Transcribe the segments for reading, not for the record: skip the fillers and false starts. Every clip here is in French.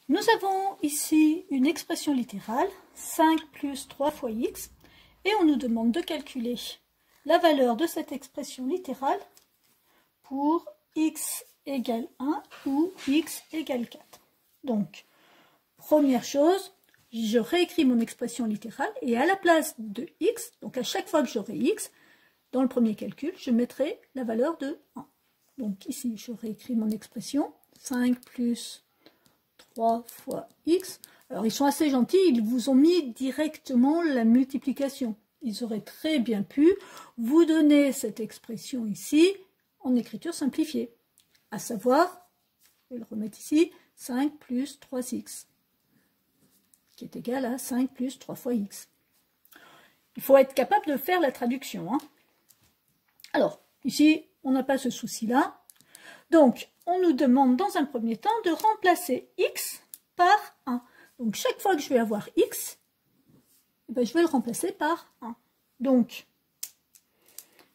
Nous avons ici une expression littérale, 5 plus 3 fois x, et on nous demande de calculer la valeur de cette expression littérale pour x égale 1 ou x égale 4. Donc, première chose, je réécris mon expression littérale et à la place de x, donc à chaque fois que j'aurai x, dans le premier calcul, je mettrai la valeur de 1. Donc ici, je réécris mon expression, 5 plus 3 fois x. Alors ils sont assez gentils, ils vous ont mis directement la multiplication. Ils auraient très bien pu vous donner cette expression ici en écriture simplifiée. À savoir, je vais le remettre ici, 5 plus 3x, qui est égal à 5 plus 3 fois x. Il faut être capable de faire la traduction, hein. Alors, ici, on n'a pas ce souci-là. Donc, on nous demande dans un premier temps de remplacer x par 1. Donc, chaque fois que je vais avoir x, eh ben, je vais le remplacer par 1. Donc,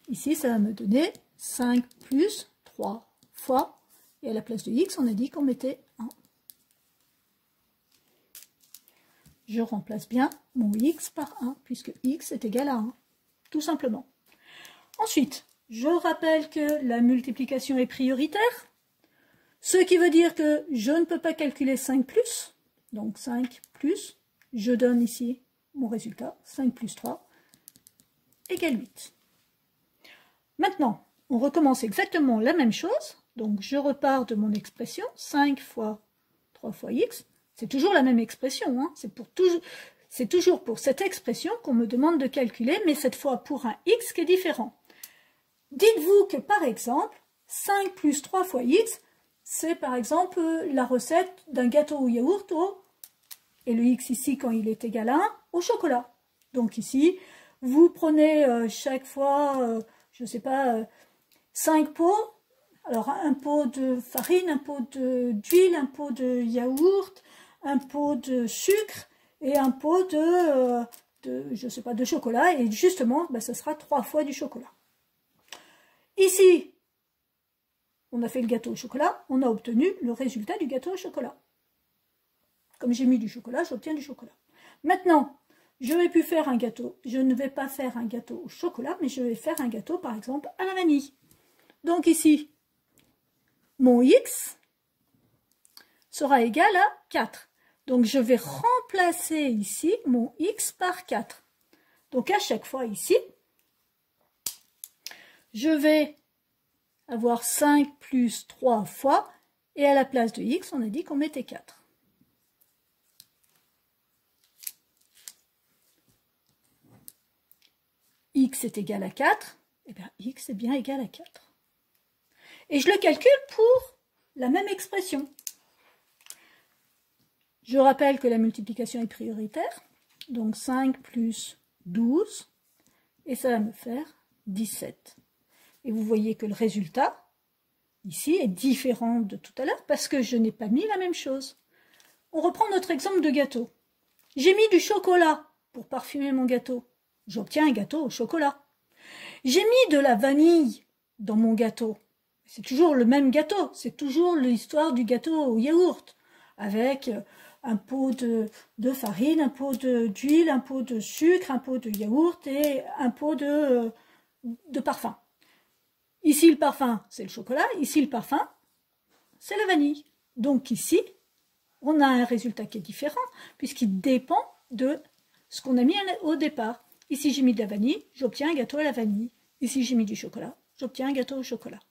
ici, ça va me donner 5 plus 3 fois, et à la place de x, on a dit qu'on mettait 1. Je remplace bien mon x par 1, puisque x est égal à 1, tout simplement. Ensuite, je rappelle que la multiplication est prioritaire, ce qui veut dire que je ne peux pas calculer 5 plus, donc 5 plus, je donne ici mon résultat, 5 plus 3, égale 8. Maintenant, on recommence exactement la même chose, donc je repars de mon expression, 5 fois 3 fois x, c'est toujours la même expression, hein, c'est toujours pour cette expression qu'on me demande de calculer, mais cette fois pour un x qui est différent. Dites-vous que par exemple, 5 plus 3 fois x, c'est par exemple la recette d'un gâteau au yaourt et le x ici quand il est égal à 1, au chocolat. Donc ici, vous prenez chaque fois, je ne sais pas, 5 pots, alors un pot de farine, un pot d'huile, un pot de yaourt, un pot de sucre et un pot je sais pas, de chocolat, et justement, ben, ça sera 3 fois du chocolat. Ici, on a fait le gâteau au chocolat, on a obtenu le résultat du gâteau au chocolat. Comme j'ai mis du chocolat, j'obtiens du chocolat. Maintenant, je vais plus faire un gâteau. Je ne vais pas faire un gâteau au chocolat, mais je vais faire un gâteau, par exemple, à la vanille. Donc ici, mon x sera égal à 4. Donc je vais remplacer ici mon x par 4. Donc à chaque fois ici, je vais avoir 5 plus 3 fois, et à la place de x, on a dit qu'on mettait 4. X est égal à 4, et bien x est bien égal à 4. Et je le calcule pour la même expression. Je rappelle que la multiplication est prioritaire, donc 5 plus 12, et ça va me faire 17. Et vous voyez que le résultat, ici, est différent de tout à l'heure, parce que je n'ai pas mis la même chose. On reprend notre exemple de gâteau. J'ai mis du chocolat pour parfumer mon gâteau. J'obtiens un gâteau au chocolat. J'ai mis de la vanille dans mon gâteau. C'est toujours le même gâteau, c'est toujours l'histoire du gâteau au yaourt, avec un pot de farine, un pot d'huile, un pot de sucre, un pot de yaourt et un pot de parfum. Ici, le parfum, c'est le chocolat. Ici, le parfum, c'est la vanille. Donc ici, on a un résultat qui est différent, puisqu'il dépend de ce qu'on a mis au départ. Ici, j'ai mis de la vanille, j'obtiens un gâteau à la vanille. Ici, j'ai mis du chocolat, j'obtiens un gâteau au chocolat.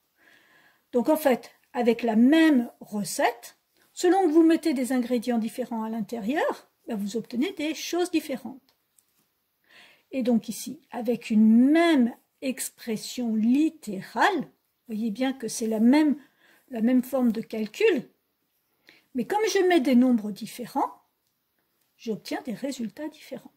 Donc en fait, avec la même recette, selon que vous mettez des ingrédients différents à l'intérieur, ben vous obtenez des choses différentes. Et donc ici, avec une même expression littérale, vous voyez bien que c'est la même forme de calcul, mais comme je mets des nombres différents, j'obtiens des résultats différents.